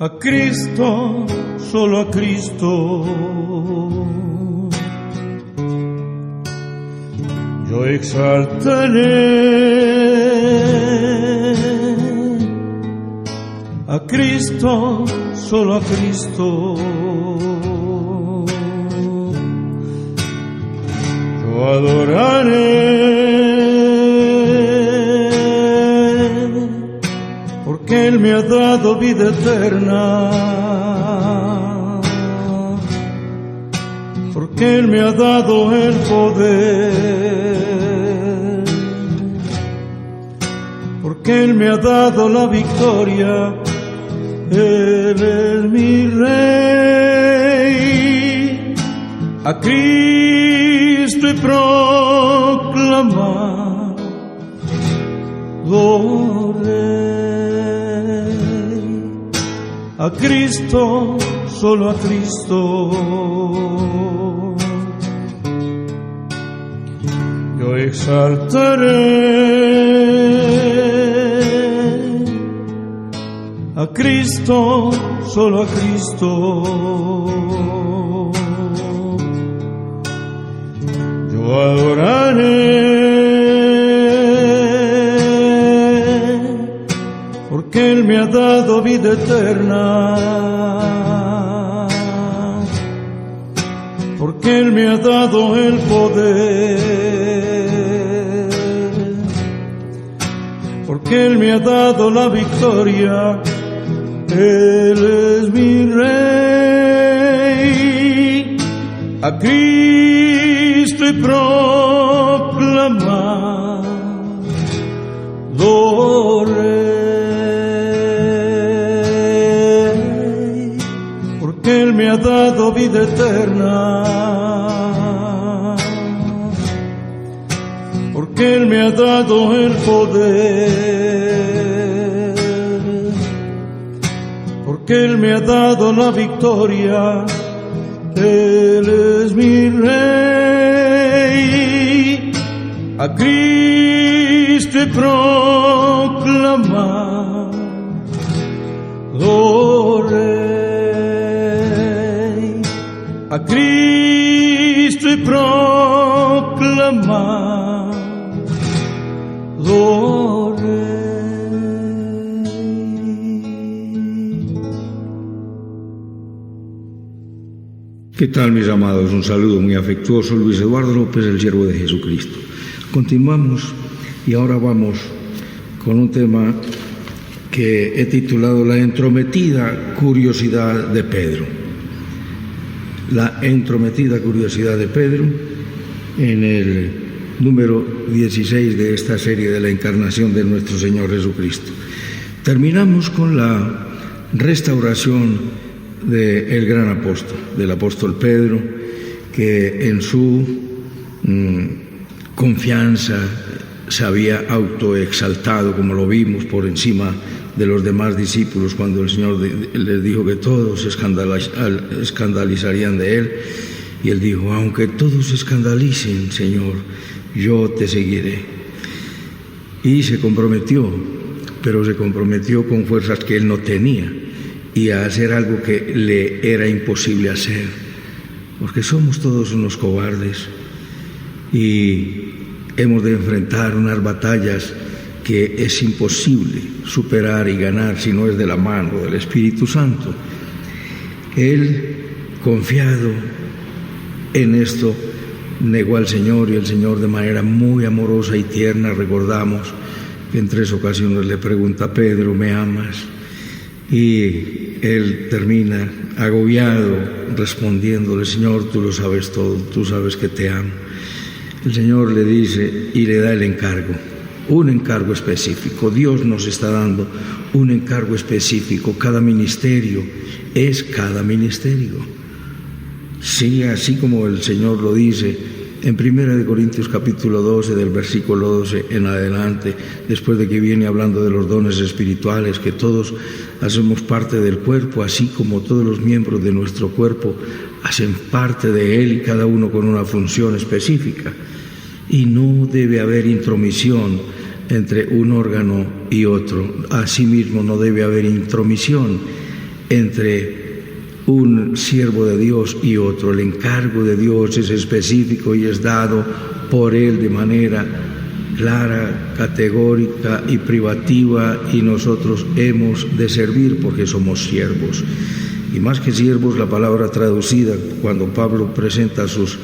a Cristo, solo a Cristo. Yo exaltaré a Cristo, solo a Cristo. Yo adoraré, porque Él me ha dado vida eterna, porque Él me ha dado el poder, porque Él me ha dado la victoria. Él es mi Rey, a Cristo he proclamado Rey, a Cristo, solo a Cristo. Yo exaltaré a Cristo, solo a Cristo. Yo adoraré, porque Él me ha dado vida eterna, porque Él me ha dado el poder, porque Él me ha dado la victoria. Él es mi Rey, a Cristo he proclamado Rey, porque Él me ha dado vida eterna, porque Él me ha dado el poder, porque Él me ha dado la victoria. Él es mi Rey, a Cristo he proclamado Rey, a Cristo he proclamado Rey. ¿Qué tal, mis amados? Un saludo muy afectuoso, Luis Eduardo López, el siervo de Jesucristo. Continuamos y ahora vamos con un tema que he titulado La entrometida curiosidad de Pedro. La entrometida curiosidad de Pedro, en el número 16 de esta serie de la encarnación de nuestro Señor Jesucristo. Terminamos con la restauración del gran apóstol, del apóstol Pedro, que en su confianza se había autoexaltado, como lo vimos, por encima de los demás discípulos, cuando el Señor les dijo que todos se escandalizarían de Él, y Él dijo: aunque todos se escandalicen, Señor, yo te seguiré. Y se comprometió, pero se comprometió con fuerzas que Él no tenía, y a hacer algo que le era imposible hacer, porque somos todos unos cobardes y hemos de enfrentar unas batallas que es imposible superar y ganar si no es de la mano del Espíritu Santo. Él, confiado en esto, negó al Señor, y el Señor, de manera muy amorosa y tierna, recordamos que en 3 ocasiones le pregunta a Pedro: ¿me amas? Y él termina agobiado respondiéndole: Señor, tú lo sabes todo, tú sabes que te amo. El Señor le dice y le da el encargo, un encargo específico. Dios nos está dando un encargo específico. Cada ministerio es cada ministerio. Sí, así como el Señor lo dice en 1 Corintios capítulo 12, del versículo 12 en adelante, después de que viene hablando de los dones espirituales, que todos hacemos parte del cuerpo, así como todos los miembros de nuestro cuerpo hacen parte de él, cada uno con una función específica. Y no debe haber intromisión entre un órgano y otro. Asimismo, no debe haber intromisión entre un siervo de Dios y otro. El encargo de Dios es específico y es dado por Él de manera clara, categórica y privativa, y nosotros hemos de servir porque somos siervos. Y más que siervos, la palabra traducida, cuando Pablo presenta sus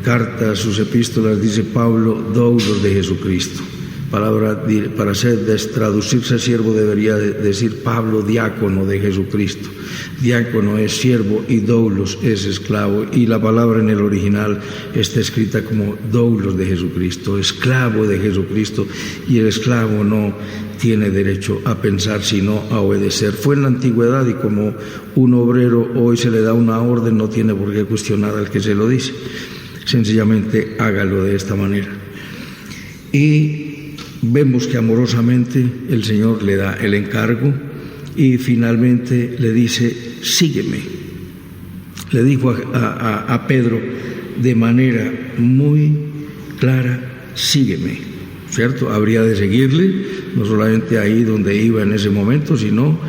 cartas, sus epístolas, dice Pablo, doulos de Jesucristo. Palabra, para traducirse siervo debería decir Pablo, diácono de Jesucristo. Diácono es siervo y doulos es esclavo, y la palabra en el original está escrita como doulos de Jesucristo, esclavo de Jesucristo, y el esclavo no tiene derecho a pensar sino a obedecer. Fue en la antigüedad, y como un obrero hoy se le da una orden, no tiene por qué cuestionar al que se lo dice, sencillamente hágalo de esta manera. Y vemos que amorosamente el Señor le da el encargo y finalmente le dice, sígueme. Le dijo a Pedro de manera muy clara, sígueme, ¿cierto? Habría de seguirle, no solamente ahí donde iba en ese momento, sino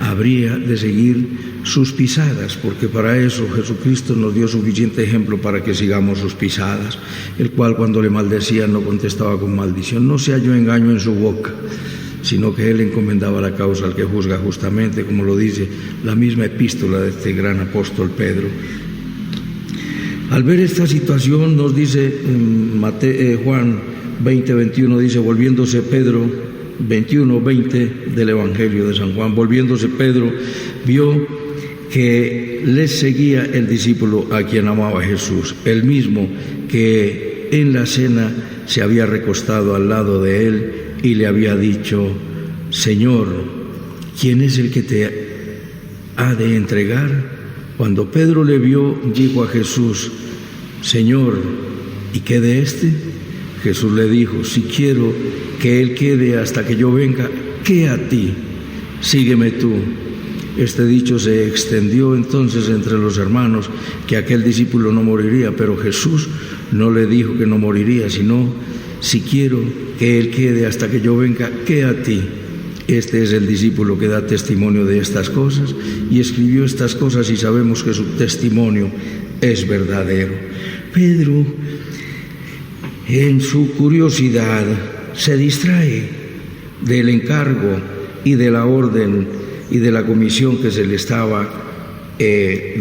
habría de seguir sus pisadas, porque para eso Jesucristo nos dio suficiente ejemplo para que sigamos sus pisadas, el cual cuando le maldecían no contestaba con maldición, no se halló engaño en su boca, sino que él encomendaba la causa al que juzga justamente, como lo dice la misma epístola de este gran apóstol Pedro. Al ver esta situación, nos dice Juan 20:21, dice, volviéndose Pedro, 21:20 del Evangelio de San Juan, volviéndose Pedro, vio que les seguía el discípulo a quien amaba Jesús, el mismo que en la cena se había recostado al lado de él y le había dicho, Señor, ¿quién es el que te ha de entregar? Cuando Pedro le vio, dijo a Jesús, Señor, ¿y qué de este? Jesús le dijo, si quiero que él quede hasta que yo venga, ¿qué a ti? Sígueme tú. Este dicho se extendió entonces entre los hermanos, que aquel discípulo no moriría, pero Jesús no le dijo que no moriría, sino, si quiero que él quede hasta que yo venga, ¿qué a ti? Este es el discípulo que da testimonio de estas cosas y escribió estas cosas, y sabemos que su testimonio es verdadero. Pedro, en su curiosidad, se distrae del encargo y de la orden y de la comisión que se le estaba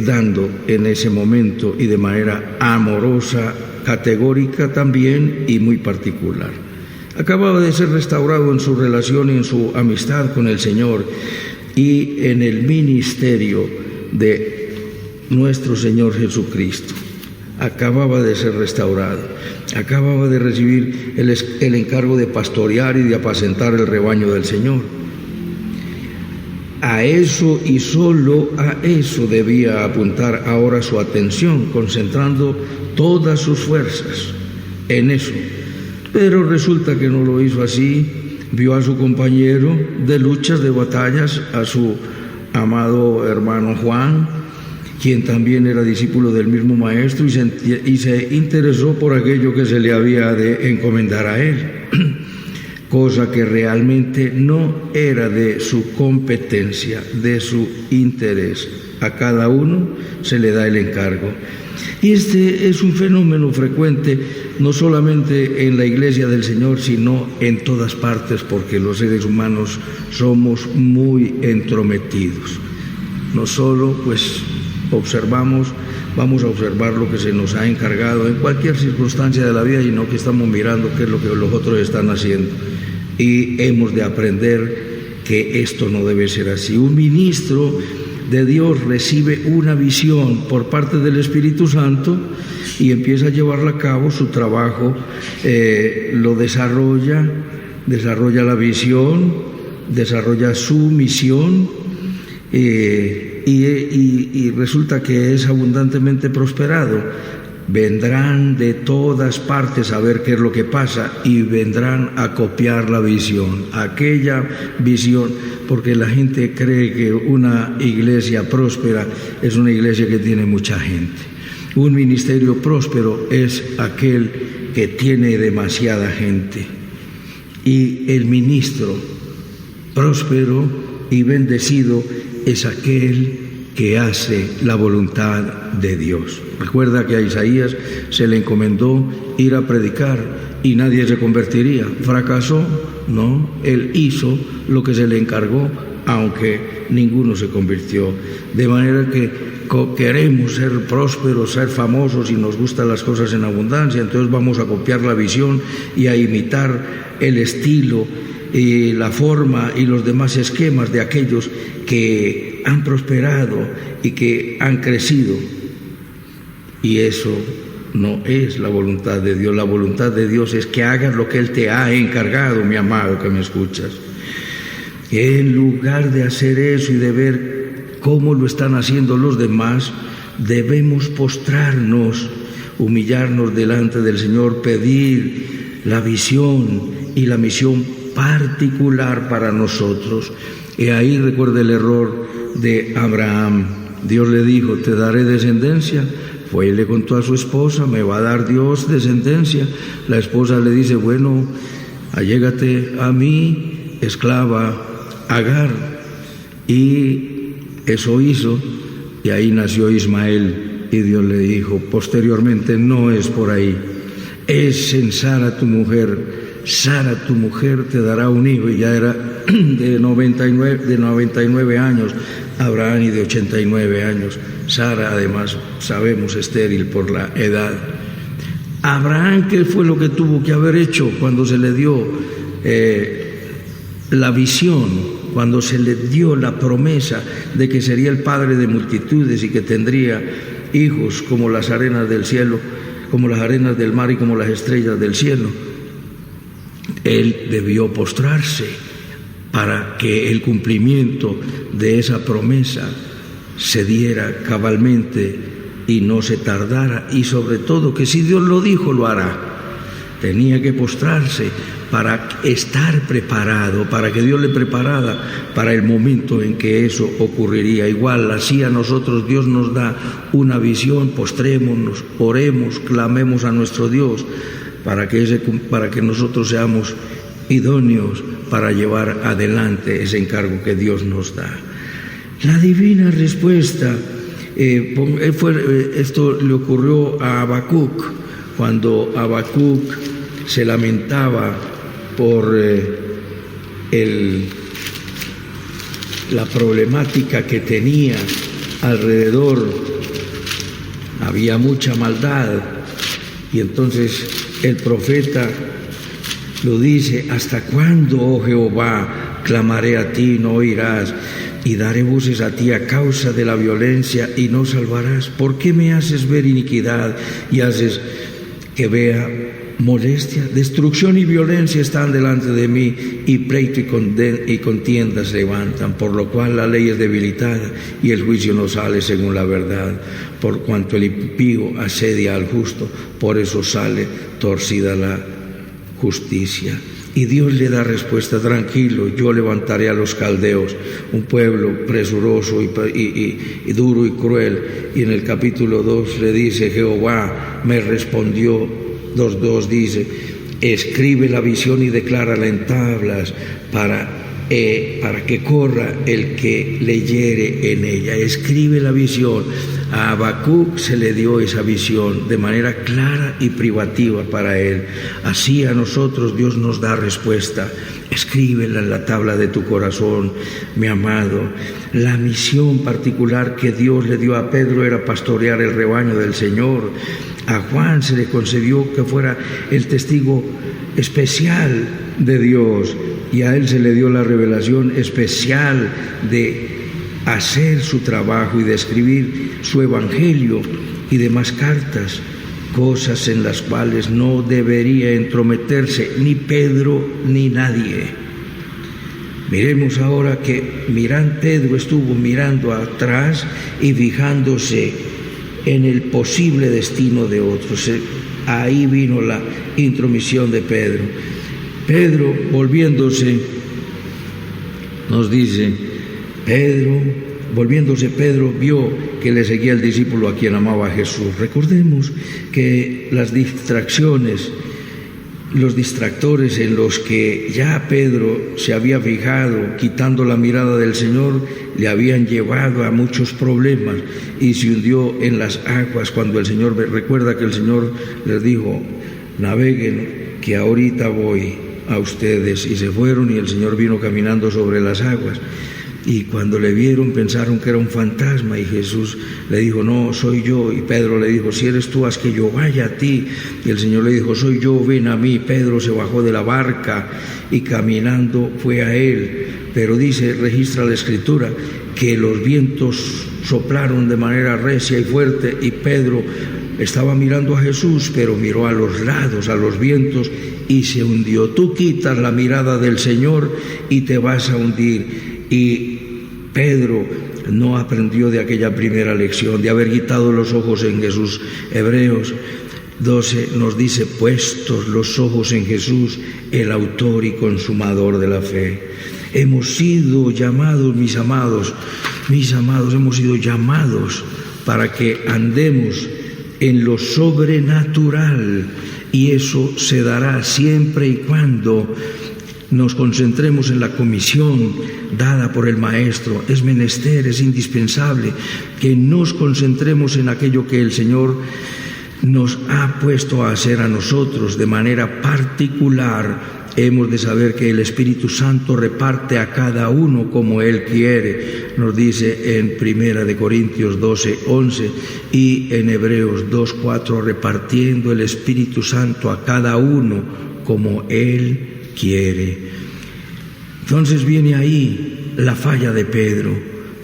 dando en ese momento, y de manera amorosa, categórica también y muy particular. Acababa de ser restaurado en su relación y en su amistad con el Señor y en el ministerio de nuestro Señor Jesucristo. Acababa de ser restaurado, acababa de recibir el encargo de pastorear y de apacentar el rebaño del Señor. A eso y solo a eso debía apuntar ahora su atención, concentrando todas sus fuerzas en eso. Pero resulta que no lo hizo así. Vio a su compañero de luchas, de batallas, a su amado hermano Juan, quien también era discípulo del mismo maestro, y se interesó por aquello que se le había de encomendar a él, cosa que realmente no era de su competencia, de su interés. A cada uno se le da el encargo. Y este es un fenómeno frecuente, no solamente en la Iglesia del Señor, sino en todas partes, porque los seres humanos somos muy entrometidos. No solo, vamos a observar lo que se nos ha encargado en cualquier circunstancia de la vida, sino que estamos mirando qué es lo que los otros están haciendo. Y hemos de aprender que esto no debe ser así. Un ministro de Dios recibe una visión por parte del Espíritu Santo y empieza a llevarla a cabo, su trabajo lo desarrolla la visión, desarrolla su misión, y resulta que es abundantemente prosperado. Vendrán de todas partes a ver qué es lo que pasa y vendrán a copiar la visión, aquella visión, porque la gente cree que una iglesia próspera es una iglesia que tiene mucha gente. Un ministerio próspero es aquel que tiene demasiada gente. Y el ministro próspero y bendecido es aquel que hace la voluntad de Dios. Recuerda que a Isaías se le encomendó ir a predicar y nadie se convertiría. Fracasó, ¿no? Él hizo lo que se le encargó, aunque ninguno se convirtió. De manera que queremos ser prósperos, ser famosos y nos gustan las cosas en abundancia, entonces vamos a copiar la visión y a imitar el estilo y la forma y los demás esquemas de aquellos que han prosperado y que han crecido. Y eso no es la voluntad de Dios. La voluntad de Dios es que hagas lo que Él te ha encargado, mi amado que me escuchas. En lugar de hacer eso y de ver cómo lo están haciendo los demás, debemos postrarnos, humillarnos delante del Señor, pedir la visión y la misión particular para nosotros. Y ahí recuerda el error de Abraham. Dios le dijo, te daré descendencia. Fue y le contó a su esposa, me va a dar Dios descendencia. La esposa le dice, bueno, allégate a mi esclava Agar. Y eso hizo, y ahí nació Ismael. Y Dios le dijo posteriormente, no es por ahí, es en Sara tu mujer. Sara tu mujer te dará un hijo. Y ya era de 99 años Abraham y de 89 años Sara, además sabemos estéril por la edad. Abraham, ¿qué fue lo que tuvo que haber hecho cuando se le dio la visión, cuando se le dio la promesa de que sería el padre de multitudes y que tendría hijos como las arenas del cielo, como las arenas del mar y como las estrellas del cielo? Él debió postrarse para que el cumplimiento de esa promesa se diera cabalmente y no se tardara, y sobre todo que si Dios lo dijo, lo hará. Tenía que postrarse para estar preparado, para que Dios le preparara para el momento en que eso ocurriría. Igual, así a nosotros Dios nos da una visión, postrémonos, oremos, clamemos a nuestro Dios para que nosotros seamos idóneos para llevar adelante ese encargo que Dios nos da. La divina respuesta, esto le ocurrió a Habacuc, cuando Habacuc se lamentaba por la problemática que tenía alrededor. Había mucha maldad, y entonces el profeta lo dice, ¿hasta cuándo, oh Jehová, clamaré a ti, no oirás? Y daré voces a ti a causa de la violencia y no salvarás. ¿Por qué me haces ver iniquidad y haces que vea molestia? Destrucción y violencia están delante de mí, y pleito y contiendas se levantan, por lo cual la ley es debilitada y el juicio no sale según la verdad. Por cuanto el impío asedia al justo, por eso sale torcida la justicia. Y Dios le da respuesta, tranquilo, yo levantaré a los caldeos, un pueblo presuroso y duro y cruel. Y en el capítulo 2 le dice, Jehová me respondió, 2:2 dice, escribe la visión y declárala en tablas para que corra el que leyere en ella. Escribe la visión. A Habacuc se le dio esa visión de manera clara y privativa para él. Así a nosotros Dios nos da respuesta. Escríbela en la tabla de tu corazón, mi amado. La misión particular que Dios le dio a Pedro era pastorear el rebaño del Señor. A Juan se le concedió que fuera el testigo especial de Dios, y a él se le dio la revelación especial de hacer su trabajo y de escribir su evangelio y demás cartas, cosas en las cuales no debería entrometerse ni Pedro ni nadie. Miremos ahora que Pedro estuvo mirando atrás y fijándose en el posible destino de otros. Ahí vino la intromisión de Pedro. Pedro, volviéndose, nos dice, Pedro vio que le seguía el discípulo a quien amaba a Jesús. Recordemos que las distracciones los distractores en los que ya Pedro se había fijado, quitando la mirada del Señor, le habían llevado a muchos problemas y se hundió en las aguas cuando el Señor, recuerda que el Señor les dijo, naveguen, que ahorita voy a ustedes, y se fueron y el Señor vino caminando sobre las aguas. Y cuando le vieron pensaron que era un fantasma y Jesús le dijo, no, soy yo. Y Pedro le dijo, si eres tú, haz que yo vaya a ti. Y el Señor le dijo, soy yo, ven a mí. Pedro se bajó de la barca y caminando fue a él. Pero registra la Escritura, que los vientos soplaron de manera recia y fuerte y Pedro estaba mirando a Jesús, pero miró a los lados, a los vientos y se hundió. Tú quitas la mirada del Señor y te vas a hundir. Y Pedro no aprendió de aquella primera lección, de haber quitado los ojos en Jesús. Hebreos 12 nos dice, puestos los ojos en Jesús, el autor y consumador de la fe. Hemos sido llamados, mis amados, hemos sido llamados para que andemos en lo sobrenatural, y eso se dará siempre y cuando nos concentremos en la comisión dada por el Maestro. Es menester, es indispensable que nos concentremos en aquello que el Señor nos ha puesto a hacer a nosotros de manera particular. Hemos de saber que el Espíritu Santo reparte a cada uno como Él quiere. Nos dice en 1 Corintios 12:11 y en Hebreos 2:4, repartiendo el Espíritu Santo a cada uno como Él quiere. Entonces viene ahí la falla de Pedro.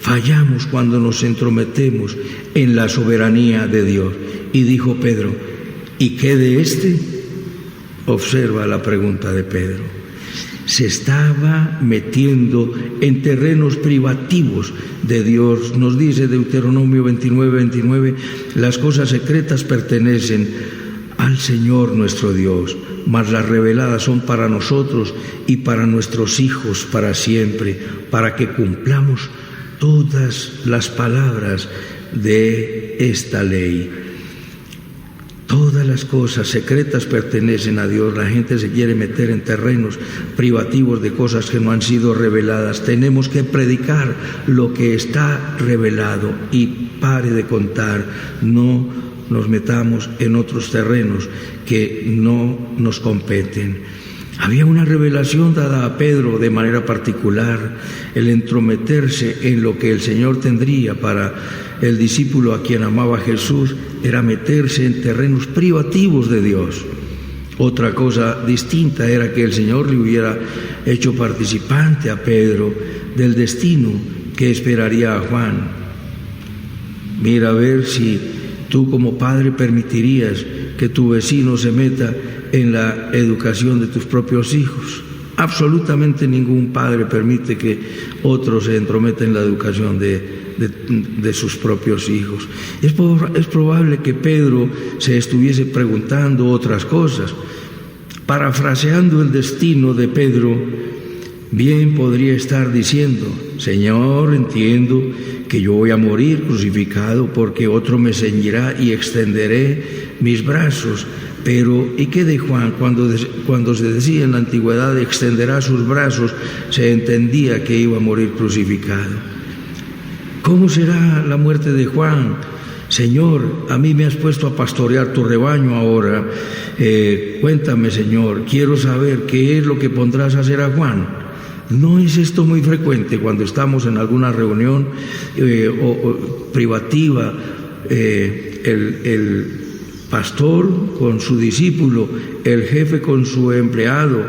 Fallamos cuando nos entrometemos en la soberanía de Dios. Y dijo Pedro, ¿y qué de este? Observa la pregunta de Pedro. Se estaba metiendo en terrenos privativos de Dios. Nos dice Deuteronomio 29:29, las cosas secretas pertenecen al Señor nuestro Dios, mas las reveladas son para nosotros y para nuestros hijos para siempre, para que cumplamos todas las palabras de esta ley. Todas las cosas secretas pertenecen a Dios. La gente se quiere meter en terrenos privativos de cosas que no han sido reveladas. Tenemos que predicar lo que está revelado y pare de contar. No nos metamos en otros terrenos que no nos competen. Había una revelación dada a Pedro de manera particular, el entrometerse en lo que el Señor tendría para el discípulo a quien amaba Jesús, era meterse en terrenos privativos de Dios. Otra cosa distinta era que el Señor le hubiera hecho participante a Pedro del destino que esperaría a Juan. Mira a ver si tú como padre permitirías que tu vecino se meta en la educación de tus propios hijos. Absolutamente ningún padre permite que otro se entrometa en la educación de sus propios hijos. Es probable que Pedro se estuviese preguntando otras cosas. Parafraseando el destino de Pedro, bien podría estar diciendo, Señor, entiendo que yo voy a morir crucificado porque otro me ceñirá y extenderé mis brazos. Pero, ¿y qué de Juan? Cuando se decía en la antigüedad extenderá sus brazos, se entendía que iba a morir crucificado. ¿Cómo será la muerte de Juan? Señor, a mí me has puesto a pastorear tu rebaño ahora. Cuéntame, Señor, quiero saber qué es lo que pondrás a hacer a Juan. ¿No es esto muy frecuente cuando estamos en alguna reunión privativa? El pastor con su discípulo, el jefe con su empleado,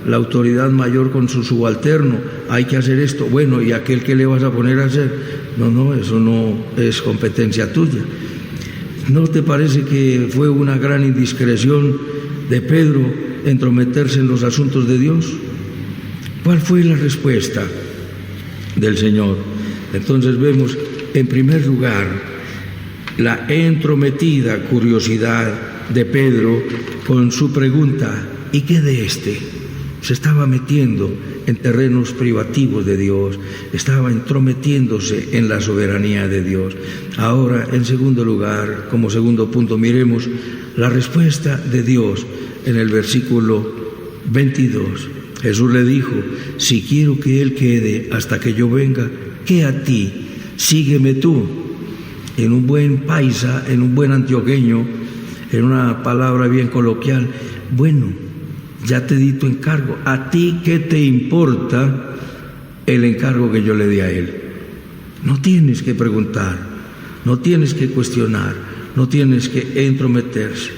la autoridad mayor con su subalterno, hay que hacer esto. Bueno, ¿y aquel que le vas a poner a hacer? No, eso no es competencia tuya. ¿No te parece que fue una gran indiscreción de Pedro entrometerse en los asuntos de Dios? ¿Cuál fue la respuesta del Señor? Entonces vemos, en primer lugar, la entrometida curiosidad de Pedro con su pregunta, ¿y qué de este? Se estaba metiendo en terrenos privativos de Dios, estaba entrometiéndose en la soberanía de Dios. Ahora, en segundo lugar, como segundo punto, miremos la respuesta de Dios en el versículo 22. Jesús le dijo: si quiero que él quede hasta que yo venga, ¿qué a ti? Sígueme tú. En un buen paisa, en un buen antioqueño, en una palabra bien coloquial, bueno, ya te di tu encargo. ¿A ti qué te importa el encargo que yo le di a él? No tienes que preguntar, no tienes que cuestionar, no tienes que entrometerse.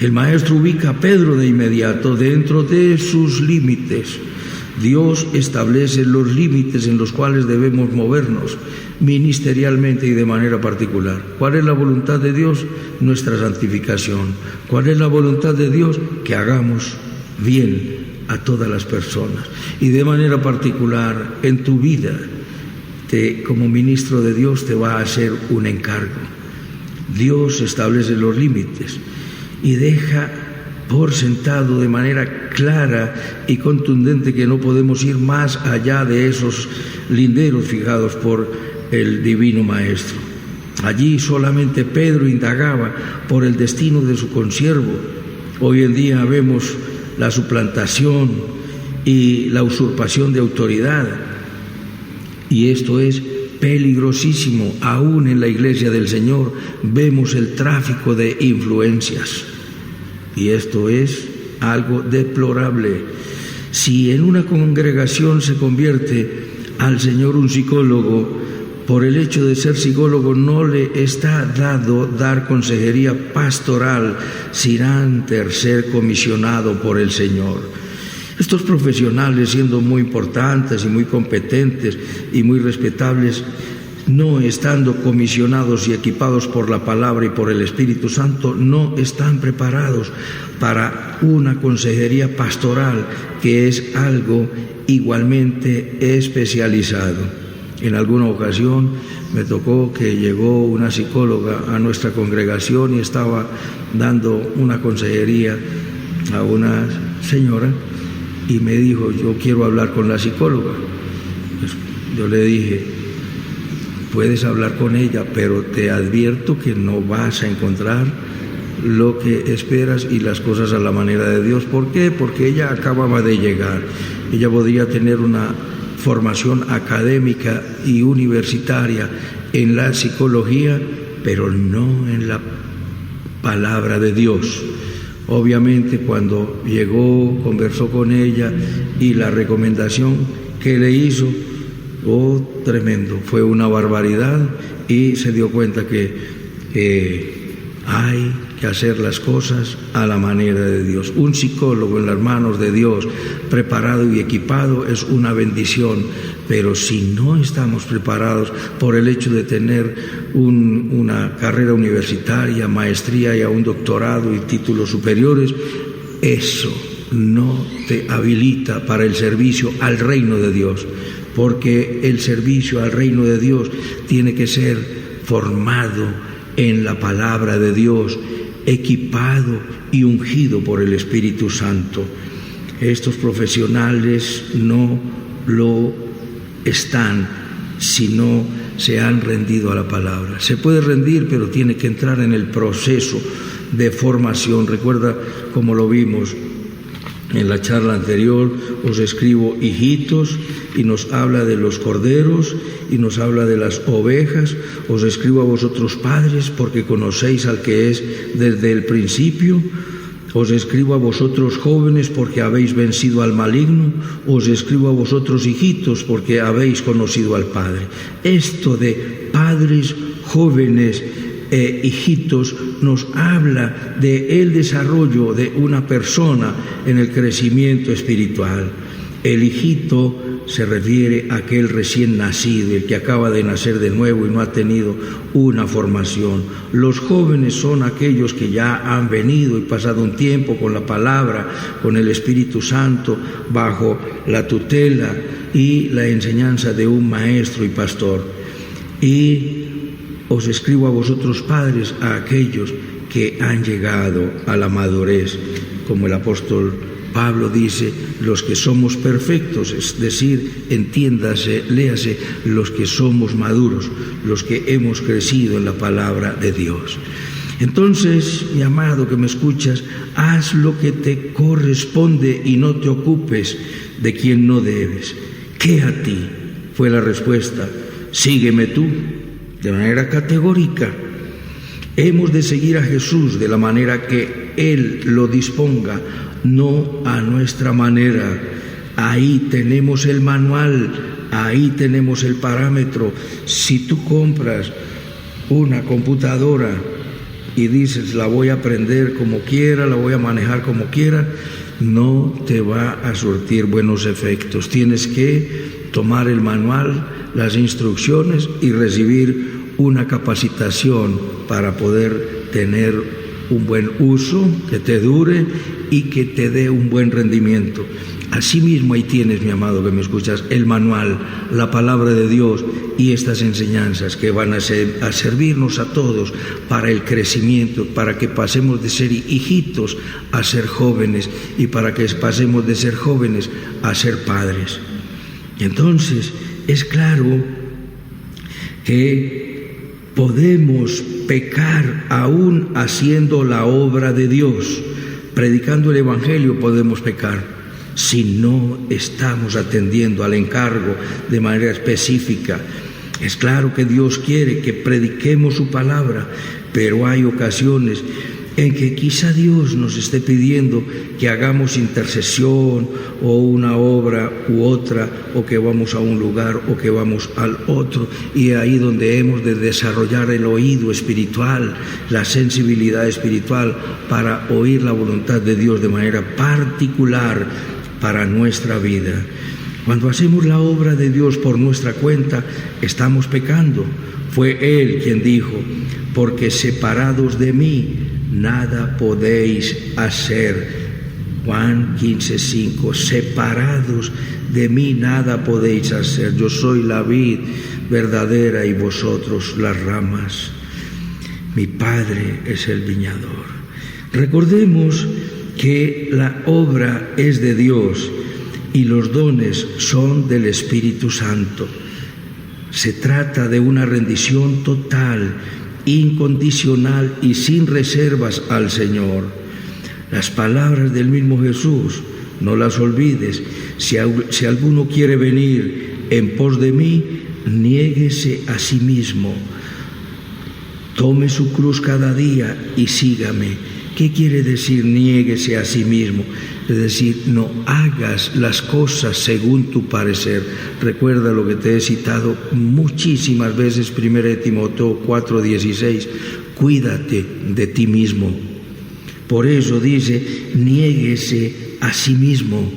El maestro ubica a Pedro de inmediato dentro de sus límites. Dios establece los límites en los cuales debemos movernos ministerialmente y de manera particular. ¿Cuál es la voluntad de Dios? Nuestra santificación. ¿Cuál es la voluntad de Dios? Que hagamos bien a todas las personas. Y de manera particular, en tu vida, como ministro de Dios, te va a hacer un encargo. Dios establece los límites y deja por sentado de manera clara y contundente que no podemos ir más allá de esos linderos fijados por el Divino Maestro. Allí solamente Pedro indagaba por el destino de su consiervo. Hoy en día vemos la suplantación y la usurpación de autoridad, y esto es peligrosísimo. Aún en la Iglesia del Señor vemos el tráfico de influencias, y esto es algo deplorable. Si en una congregación se convierte al Señor un psicólogo, por el hecho de ser psicólogo no le está dado dar consejería pastoral sin antes ser comisionado por el Señor. Estos profesionales, siendo muy importantes y muy competentes y muy respetables, no estando comisionados y equipados por la palabra y por el Espíritu Santo, no están preparados para una consejería pastoral, que es algo igualmente especializado. En alguna ocasión me tocó que llegó una psicóloga a nuestra congregación y estaba dando una consejería a una señora y me dijo: yo quiero hablar con la psicóloga. Pues yo le dije: puedes hablar con ella, pero te advierto que no vas a encontrar lo que esperas y las cosas a la manera de Dios. ¿Por qué? Porque ella acababa de llegar. Ella podría tener una formación académica y universitaria en la psicología, pero no en la palabra de Dios. Obviamente, cuando llegó, conversó con ella y la recomendación que le hizo, tremendo, fue una barbaridad, y se dio cuenta que hay que hacer las cosas a la manera de Dios. Un psicólogo en las manos de Dios, preparado y equipado, es una bendición, pero si no estamos preparados por el hecho de tener una carrera universitaria, maestría y aún doctorado y títulos superiores, eso no te habilita para el servicio al reino de Dios, porque el servicio al reino de Dios tiene que ser formado en la palabra de Dios, equipado y ungido por el Espíritu Santo. Estos profesionales no lo están si no se han rendido a la palabra. Se puede rendir, pero tiene que entrar en el proceso de formación. Recuerda, como lo vimos en la charla anterior, os escribo hijitos, y nos habla de los corderos y nos habla de las ovejas. Os escribo a vosotros padres, porque conocéis al que es desde el principio. Os escribo a vosotros jóvenes, porque habéis vencido al maligno. Os escribo a vosotros hijitos, porque habéis conocido al Padre. Esto de padres, jóvenes e hijitos nos habla del desarrollo de una persona en el crecimiento espiritual. El hijito se refiere a aquel recién nacido, el que acaba de nacer de nuevo y no ha tenido una formación. Los jóvenes son aquellos que ya han venido y pasado un tiempo con la palabra, con el Espíritu Santo, bajo la tutela y la enseñanza de un maestro y pastor. Y os escribo a vosotros padres, a aquellos que han llegado a la madurez, como el apóstol Pablo dice, los que somos perfectos, es decir, entiéndase, léase, los que somos maduros, los que hemos crecido en la palabra de Dios. Entonces, mi amado que me escuchas, haz lo que te corresponde y no te ocupes de quien no debes. ¿Qué a ti? Fue la respuesta. Sígueme tú, de manera categórica. Hemos de seguir a Jesús de la manera que Él lo disponga, no a nuestra manera. Ahí tenemos el manual, ahí tenemos el parámetro. Si tú compras una computadora y dices, la voy a aprender como quiera, la voy a manejar como quiera, no te va a surtir buenos efectos. Tienes que tomar el manual, las instrucciones y recibir una capacitación para poder tener un buen uso, que te dure y que te dé un buen rendimiento. Asimismo, ahí tienes, mi amado que me escuchas, el manual, la palabra de Dios y estas enseñanzas que van a servirnos a todos para el crecimiento, para que pasemos de ser hijitos a ser jóvenes y para que pasemos de ser jóvenes a ser padres. Entonces, es claro que podemos pecar aún haciendo la obra de Dios. Predicando el Evangelio podemos pecar si no estamos atendiendo al encargo de manera específica. Es claro que Dios quiere que prediquemos su palabra, pero hay ocasiones en que quizá Dios nos esté pidiendo que hagamos intercesión o una obra u otra, o que vamos a un lugar o que vamos al otro, y ahí donde hemos de desarrollar el oído espiritual, la sensibilidad espiritual para oír la voluntad de Dios de manera particular para nuestra vida. Cuando hacemos la obra de Dios por nuestra cuenta, estamos pecando. Fue Él quien dijo, porque separados de mí, nada podéis hacer. Juan 15:5, separados de mí nada podéis hacer. Yo soy la vid verdadera y vosotros las ramas. Mi Padre es el viñador. Recordemos que la obra es de Dios y los dones son del Espíritu Santo. Se trata de una rendición total, incondicional y sin reservas al Señor. Las palabras del mismo Jesús, no las olvides. Si alguno quiere venir en pos de mí, niéguese a sí mismo. Tome su cruz cada día y sígame. ¿Qué quiere decir niéguese a sí mismo? Es decir, no hagas las cosas según tu parecer. Recuerda lo que te he citado muchísimas veces, 1 Timoteo 4:16, cuídate de ti mismo. Por eso dice, niéguese a sí mismo.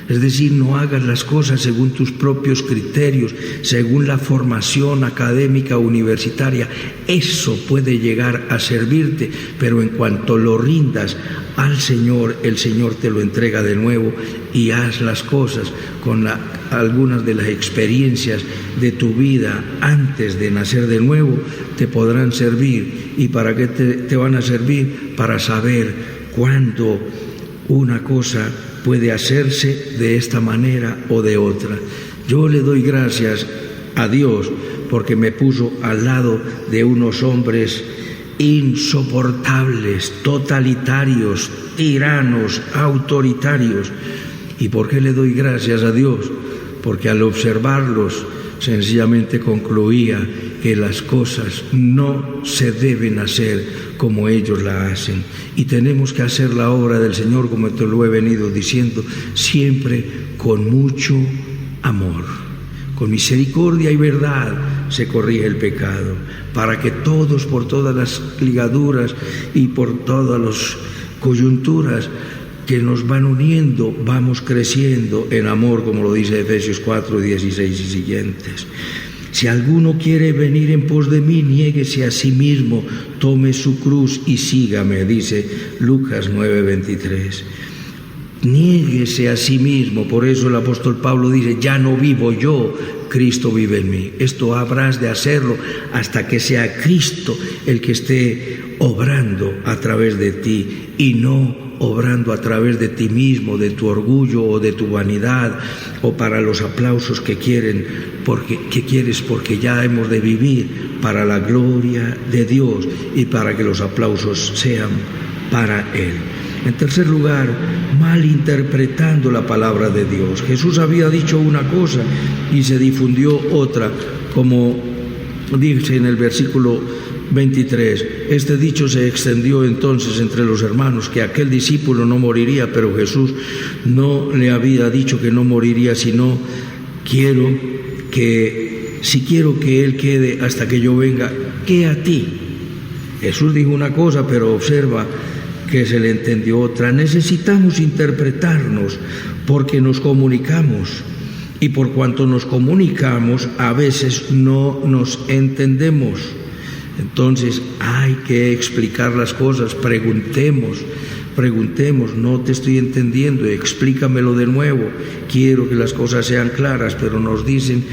Es decir, no hagas las cosas según tus propios criterios, según la formación académica universitaria. Eso puede llegar a servirte, pero en cuanto lo rindas al Señor, el Señor te lo entrega de nuevo y haz las cosas con algunas de las experiencias de tu vida antes de nacer de nuevo, te podrán servir. ¿Y para qué te van a servir? Para saber cuándo una cosa puede hacerse de esta manera o de otra. Yo le doy gracias a Dios porque me puso al lado de unos hombres insoportables, totalitarios, tiranos, autoritarios. ¿Y por qué le doy gracias a Dios? Porque al observarlos sencillamente concluía que las cosas no se deben hacer como ellos la hacen. Y tenemos que hacer la obra del Señor, como te lo he venido diciendo, siempre con mucho amor. Con misericordia y verdad se corrige el pecado, para que todos, por todas las ligaduras y por todas las coyunturas que nos van uniendo, vamos creciendo en amor, como lo dice Efesios 4:16 y siguientes. Si alguno quiere venir en pos de mí, niéguese a sí mismo, tome su cruz y sígame, dice Lucas 9:23. Niéguese a sí mismo, por eso el apóstol Pablo dice, ya no vivo yo, Cristo vive en mí. Esto habrás de hacerlo hasta que sea Cristo el que esté obrando a través de ti y no obrando a través de ti mismo, de tu orgullo o de tu vanidad, o para los aplausos que quieres, porque ya hemos de vivir para la gloria de Dios y para que los aplausos sean para Él. En tercer lugar, malinterpretando la palabra de Dios. Jesús había dicho una cosa y se difundió otra, como dice en el versículo 23. Este dicho se extendió entonces entre los hermanos, que aquel discípulo no moriría, pero Jesús no le había dicho que no moriría, sino si quiero que Él quede hasta que yo venga, ¿qué a ti? Jesús dijo una cosa, pero observa que se le entendió otra. Necesitamos interpretarnos porque nos comunicamos, y por cuanto nos comunicamos a veces no nos entendemos. Entonces hay que explicar las cosas. Preguntemos, no te estoy entendiendo, explícamelo de nuevo, quiero que las cosas sean claras. Pero nos dicen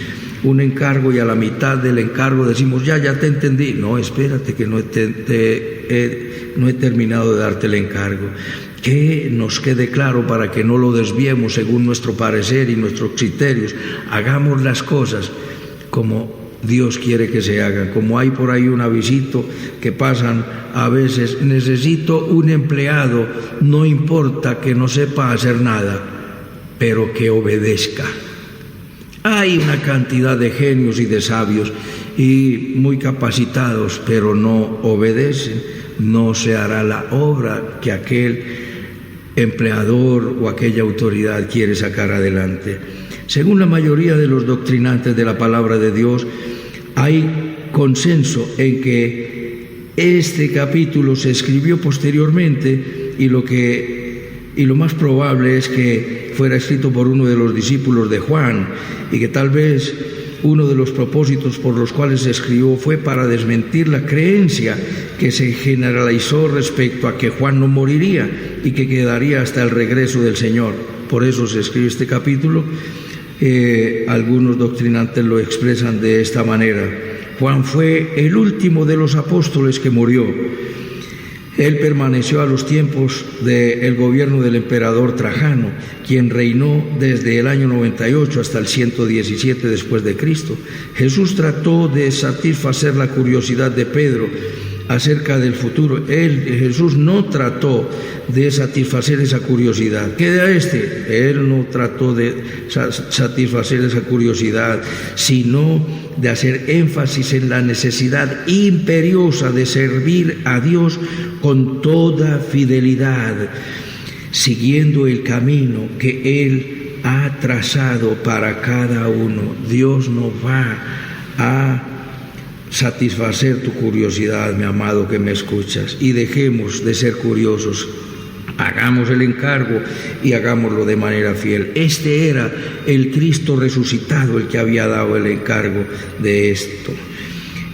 un encargo y a la mitad del encargo decimos ya te entendí. No, espérate, que no he terminado de darte el encargo. Que nos quede claro para que no lo desviemos según nuestro parecer y nuestros criterios. Hagamos las cosas como Dios quiere que se hagan. Como hay por ahí un avisito que pasan a veces: necesito un empleado, no importa que no sepa hacer nada, pero que obedezca. Hay una cantidad de genios y de sabios y muy capacitados, pero no obedecen. No se hará la obra que aquel empleador o aquella autoridad quiere sacar adelante. Según la mayoría de los doctrinantes de la palabra de Dios, hay consenso en que este capítulo se escribió posteriormente, y lo más probable es que fuera escrito por uno de los discípulos de Juan, y que tal vez uno de los propósitos por los cuales se escribió fue para desmentir la creencia que se generalizó respecto a que Juan no moriría y que quedaría hasta el regreso del Señor. Por eso se escribe este capítulo. Algunos doctrinantes lo expresan de esta manera: Juan fue el último de los apóstoles que murió. Él permaneció a los tiempos del gobierno del emperador Trajano, quien reinó desde el año 98 hasta el 117 después de Cristo. Jesús trató de satisfacer la curiosidad de Pedro acerca del futuro. Jesús no trató de satisfacer esa curiosidad. Queda Él no trató de satisfacer esa curiosidad, sino de hacer énfasis en la necesidad imperiosa de servir a Dios con toda fidelidad, siguiendo el camino que Él ha trazado para cada uno. Dios no va a satisfacer tu curiosidad, mi amado que me escuchas, y dejemos de ser curiosos. Hagamos el encargo y hagámoslo de manera fiel. Este era el Cristo resucitado el que había dado el encargo de esto.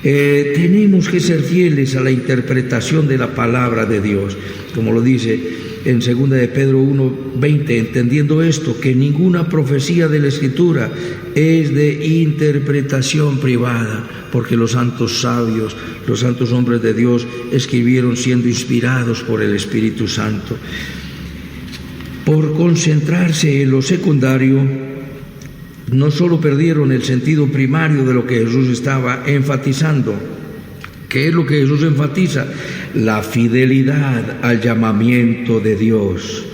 Tenemos que ser fieles a la interpretación de la palabra de Dios, como lo dice en 2 de Pedro 1:20, entendiendo esto, que ninguna profecía de la Escritura es de interpretación privada, porque los santos sabios, los santos hombres de Dios escribieron siendo inspirados por el Espíritu Santo. Por concentrarse en lo secundario, no solo perdieron el sentido primario de lo que Jesús estaba enfatizando. ¿Qué es lo que Jesús enfatiza? La fidelidad al llamamiento de Dios.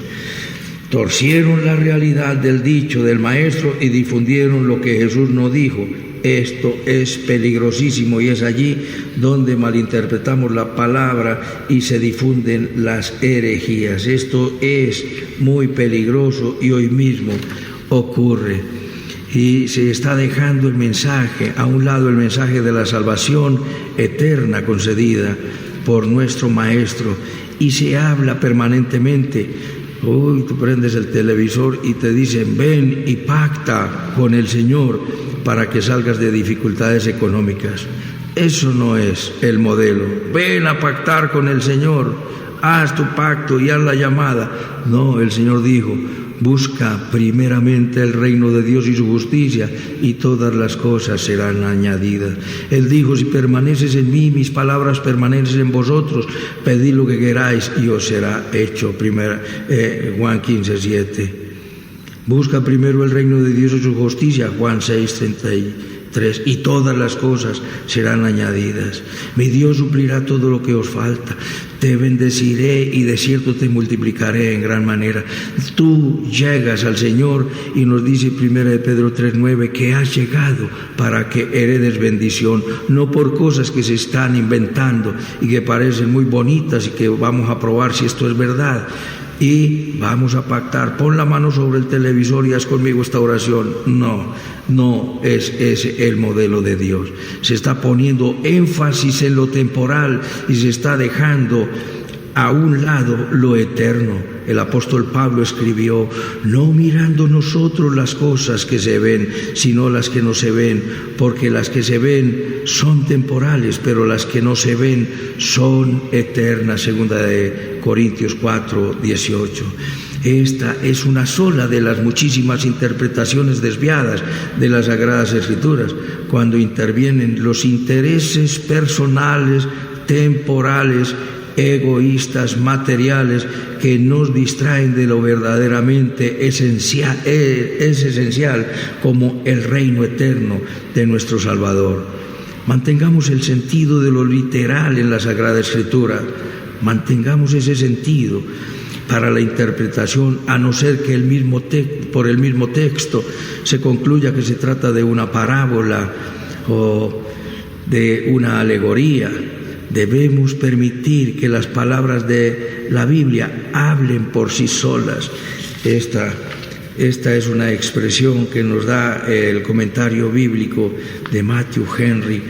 Torcieron la realidad del dicho del Maestro y difundieron lo que Jesús no dijo. Esto es peligrosísimo, y es allí donde malinterpretamos la palabra y se difunden las herejías. Esto es muy peligroso y hoy mismo ocurre. Y se está dejando el mensaje, a un lado el mensaje de la salvación eterna concedida por nuestro Maestro, y se habla permanentemente. Tú prendes el televisor y te dicen: ven y pacta con el Señor para que salgas de dificultades económicas. Eso no es el modelo. Ven a pactar con el Señor, haz tu pacto y haz la llamada. No, el Señor dijo: busca primeramente el reino de Dios y su justicia, y todas las cosas serán añadidas. Él dijo: si permaneces en mí, mis palabras permanecen en vosotros, pedid lo que queráis y os será hecho. Juan 15:7. Busca primero el reino de Dios y su justicia, Juan 6:33, y todas las cosas serán añadidas. Mi Dios suplirá todo lo que os falta. Te bendeciré y de cierto te multiplicaré en gran manera. Tú llegas al Señor y nos dice 1 de Pedro 3:9 que has llegado para que heredes bendición, no por cosas que se están inventando y que parecen muy bonitas y que vamos a probar si esto es verdad. Y vamos a pactar, pon la mano sobre el televisor y haz conmigo esta oración. No es ese el modelo de Dios. Se está poniendo énfasis en lo temporal y se está dejando a un lado lo eterno. El apóstol Pablo escribió: no mirando nosotros las cosas que se ven, sino las que no se ven, porque las que se ven son temporales, pero las que no se ven son eternas. Segunda de Corintios 4:18. Esta es una sola de las muchísimas interpretaciones desviadas de las Sagradas Escrituras, cuando intervienen los intereses personales, temporales, egoístas, materiales, que nos distraen de lo verdaderamente esencial, es esencial, como el reino eterno de nuestro Salvador. Mantengamos el sentido de lo literal en la Sagrada Escritura, mantengamos ese sentido para la interpretación, a no ser que por el mismo texto se concluya que se trata de una parábola o de una alegoría. Debemos permitir que las palabras de la Biblia hablen por sí solas. Esta es una expresión que nos da el comentario bíblico de Matthew Henry,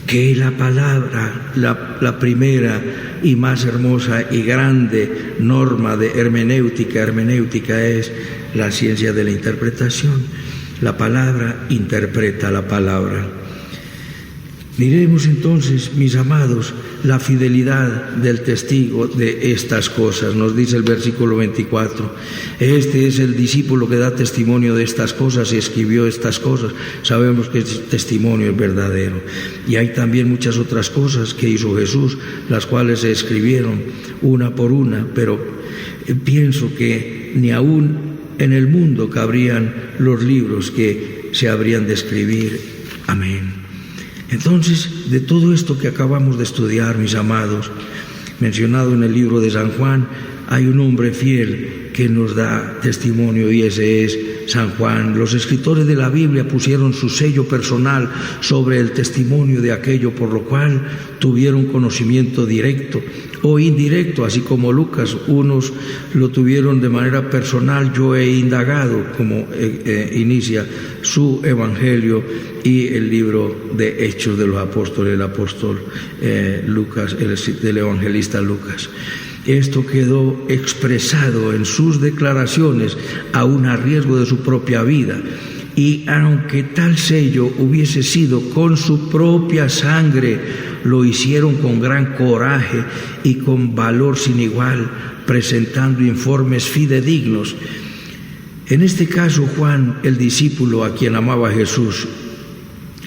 que la palabra, la primera y más hermosa y grande norma de hermenéutica es la ciencia de la interpretación. La palabra interpreta la palabra. Miremos entonces, mis amados, la fidelidad del testigo de estas cosas. Nos dice el versículo 24: este es el discípulo que da testimonio de estas cosas y escribió estas cosas. Sabemos que el testimonio es verdadero. Y hay también muchas otras cosas que hizo Jesús, las cuales se escribieron una por una, pero pienso que ni aún en el mundo cabrían los libros que se habrían de escribir. Amén. Entonces, de todo esto que acabamos de estudiar, mis amados, mencionado en el libro de San Juan, hay un hombre fiel que nos da testimonio, y ese es San Juan. Los escritores de la Biblia pusieron su sello personal sobre el testimonio de aquello por lo cual tuvieron conocimiento directo o indirecto, así como Lucas. Unos lo tuvieron de manera personal. Yo he indagado, como inicia su evangelio y el libro de Hechos de los Apóstoles, el apóstol Lucas, el evangelista Lucas. Esto quedó expresado en sus declaraciones, aún a riesgo de su propia vida. Y aunque tal sello hubiese sido con su propia sangre, lo hicieron con gran coraje y con valor sin igual, presentando informes fidedignos. En este caso, Juan, el discípulo a quien amaba Jesús,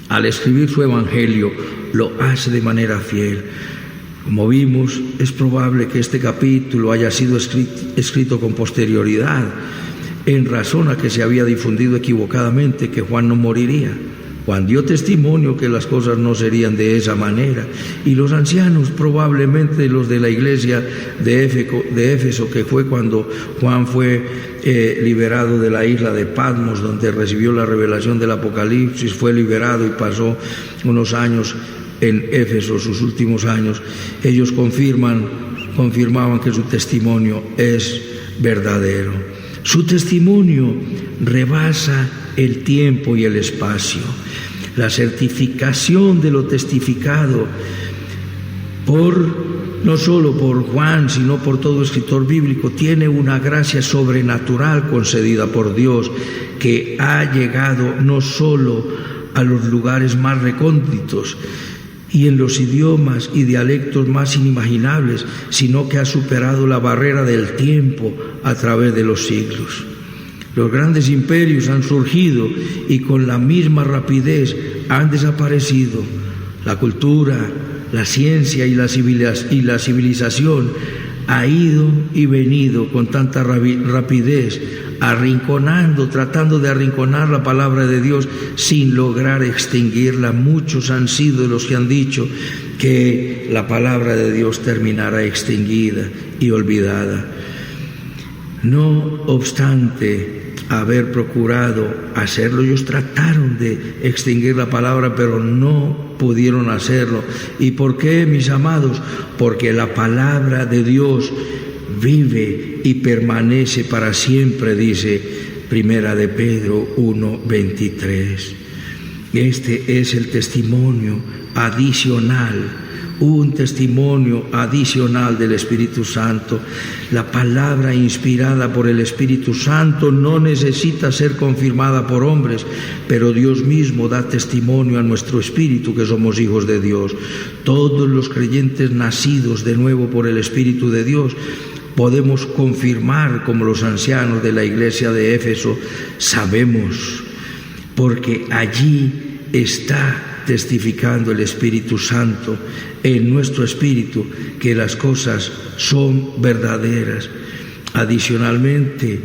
al escribir su evangelio, lo hace de manera fiel. Como vimos, es probable que este capítulo haya sido escrito con posterioridad, en razón a que se había difundido equivocadamente que Juan no moriría. Juan dio testimonio que las cosas no serían de esa manera, y los ancianos, probablemente los de la iglesia de Éfeso, que fue cuando Juan fue liberado de la isla de Patmos, donde recibió la revelación del Apocalipsis, fue liberado y pasó unos años en Éfeso, sus últimos años. Ellos confirmaban que su testimonio es verdadero. Su testimonio rebasa el tiempo y el espacio. La certificación de lo testificado no solo por Juan, sino por todo escritor bíblico, tiene una gracia sobrenatural concedida por Dios, que ha llegado no solo a los lugares más recónditos y en los idiomas y dialectos más inimaginables, sino que ha superado la barrera del tiempo a través de los siglos. Los grandes imperios han surgido y con la misma rapidez han desaparecido. La cultura, la ciencia y la civilización ha ido y venido con tanta rapidez, tratando de arrinconar la palabra de Dios sin lograr extinguirla. Muchos han sido los que han dicho que la palabra de Dios terminará extinguida y olvidada. No obstante haber procurado hacerlo, ellos trataron de extinguir la palabra, pero no pudieron hacerlo. ¿Y por qué, mis amados? Porque la palabra de Dios vive y permanece para siempre, dice Primera de Pedro 1:23. Este es el testimonio adicional, un testimonio adicional del Espíritu Santo. La palabra inspirada por el Espíritu Santo no necesita ser confirmada por hombres, pero Dios mismo da testimonio a nuestro espíritu que somos hijos de Dios. Todos los creyentes nacidos de nuevo por el Espíritu de Dios podemos confirmar, como los ancianos de la iglesia de Éfeso, sabemos, porque allí está testificando el Espíritu Santo en nuestro espíritu que las cosas son verdaderas. Adicionalmente,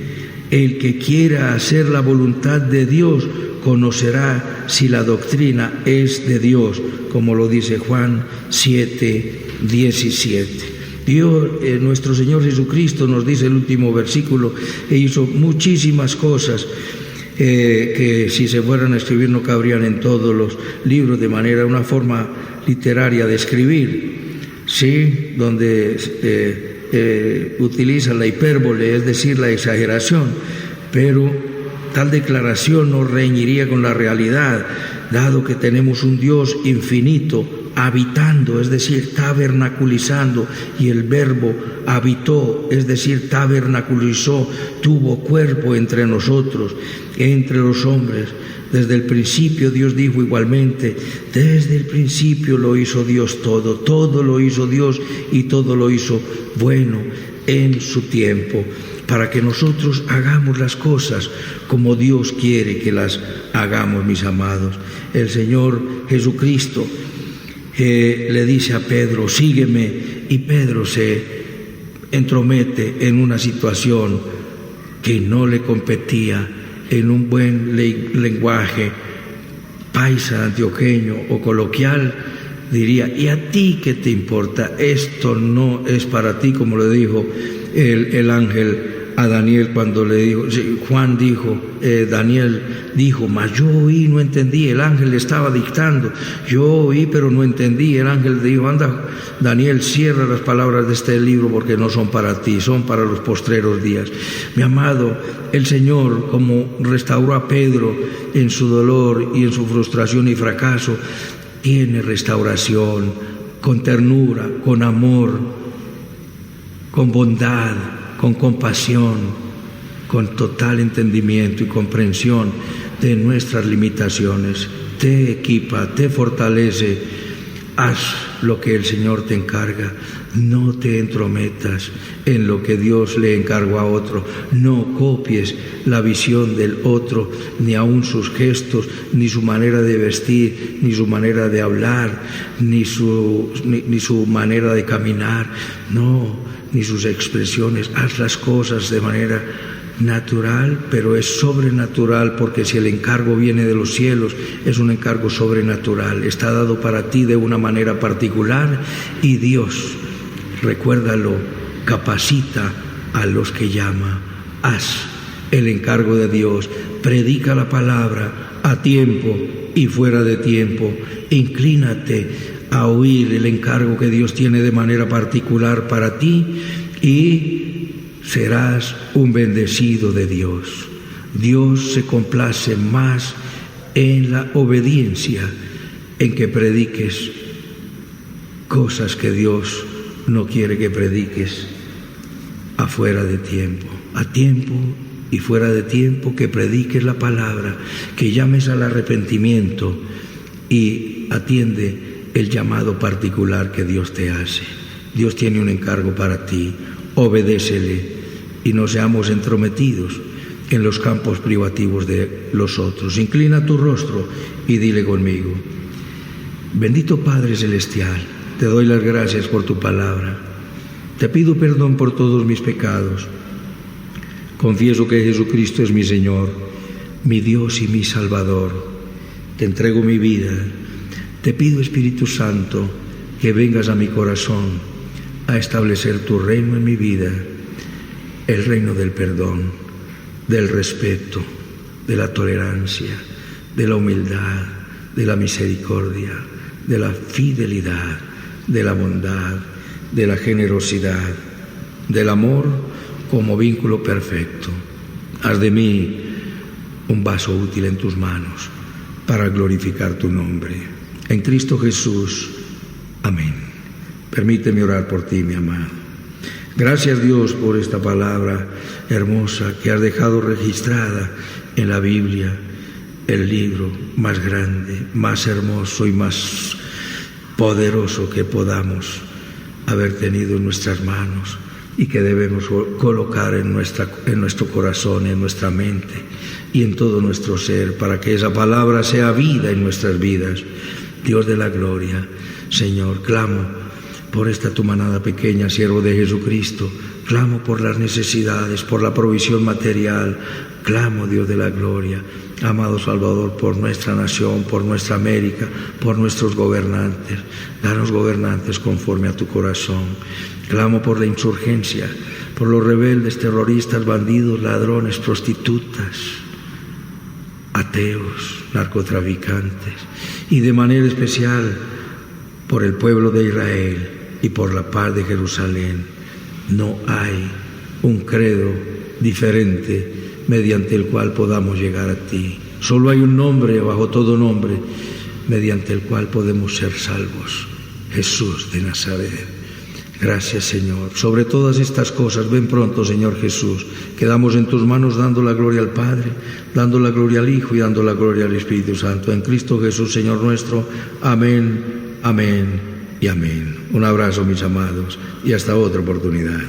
el que quiera hacer la voluntad de Dios conocerá si la doctrina es de Dios, como lo dice Juan 7:17. Dios, nuestro Señor Jesucristo, nos dice el último versículo, e hizo muchísimas cosas que si se fueran a escribir no cabrían en todos los libros, de manera, una forma literaria de escribir, ¿sí? Donde utiliza la hipérbole, es decir, la exageración, pero tal declaración no reñiría con la realidad, dado que tenemos un Dios infinito habitando, es decir, tabernaculizando, y el verbo habitó, es decir, tabernaculizó, tuvo cuerpo entre nosotros, entre los hombres. Desde el principio Dios dijo igualmente, desde el principio lo hizo Dios todo, todo lo hizo Dios y todo lo hizo bueno en su tiempo, para que nosotros hagamos las cosas como Dios quiere que las hagamos, mis amados. El Señor Jesucristo le dice a Pedro, sígueme, y Pedro se entromete en una situación que no le competía. En un buen lenguaje paisa, antioqueño o coloquial, diría, ¿y a ti qué te importa? Esto no es para ti, como le dijo el ángel a Daniel cuando le dijo, Juan dijo, Daniel dijo, mas yo oí, no entendí. El ángel le estaba dictando, yo oí pero no entendí. El ángel dijo, anda Daniel, cierra las palabras de este libro porque no son para ti, son para los postreros días. Mi amado, el Señor, como restauró a Pedro en su dolor y en su frustración y fracaso, tiene restauración con ternura, con amor, con bondad, con compasión, con total entendimiento y comprensión de nuestras limitaciones. Te equipa, te fortalece. Haz lo que el Señor te encarga. No te entrometas en lo que Dios le encargó a otro. No copies la visión del otro, ni aun sus gestos, ni su manera de vestir, ni su manera de hablar, ni su manera de caminar. No, ni sus expresiones. Haz las cosas de manera natural, pero es sobrenatural, porque si el encargo viene de los cielos, es un encargo sobrenatural, está dado para ti de una manera particular, y Dios, recuérdalo, capacita a los que llama. Haz el encargo de Dios, predica la palabra a tiempo y fuera de tiempo, inclínate a oír el encargo que Dios tiene de manera particular para ti, y serás un bendecido de Dios. Dios se complace más en la obediencia, en que prediques cosas que Dios no quiere que prediques afuera de tiempo. A tiempo y fuera de tiempo, que prediques la palabra, que llames al arrepentimiento y atiende el llamado particular que Dios te hace. Dios tiene un encargo para ti, obedécele y no seamos entrometidos. en los campos privativos de los otros. Inclina tu rostro y dile conmigo: bendito Padre Celestial, te doy las gracias por tu palabra. Te pido perdón por todos mis pecados. Confieso que Jesucristo es mi Señor, mi Dios y mi Salvador. Te entrego mi vida. Te pido, Espíritu Santo, que vengas a mi corazón a establecer tu reino en mi vida, el reino del perdón, del respeto, de la tolerancia, de la humildad, de la misericordia, de la fidelidad, de la bondad, de la generosidad, del amor como vínculo perfecto. Haz de mí un vaso útil en tus manos para glorificar tu nombre. En Cristo Jesús. Amén. Permíteme orar por ti, mi amado. Gracias, Dios, por esta palabra hermosa que has dejado registrada en la Biblia, el libro más grande, más hermoso y más poderoso que podamos haber tenido en nuestras manos y que debemos colocar en nuestro corazón, en nuestra mente y en todo nuestro ser, para que esa palabra sea vida en nuestras vidas. Dios de la gloria, Señor, clamo por esta tu manada pequeña, siervo de Jesucristo. Clamo por las necesidades, por la provisión material. Clamo, Dios de la gloria, amado Salvador, por nuestra nación, por nuestra América, por nuestros gobernantes. Danos gobernantes conforme a tu corazón. Clamo por la insurgencia, por los rebeldes, terroristas, bandidos, ladrones, prostitutas, ateos, narcotraficantes, y de manera especial por el pueblo de Israel y por la paz de Jerusalén. No hay un credo diferente mediante el cual podamos llegar a ti. Solo hay un nombre bajo todo nombre mediante el cual podemos ser salvos: Jesús de Nazaret. Gracias, Señor. Sobre todas estas cosas, ven pronto, Señor Jesús. Quedamos en tus manos dando la gloria al Padre, dando la gloria al Hijo y dando la gloria al Espíritu Santo. En Cristo Jesús, Señor nuestro. Amén, amén y amén. Un abrazo, mis amados, y hasta otra oportunidad.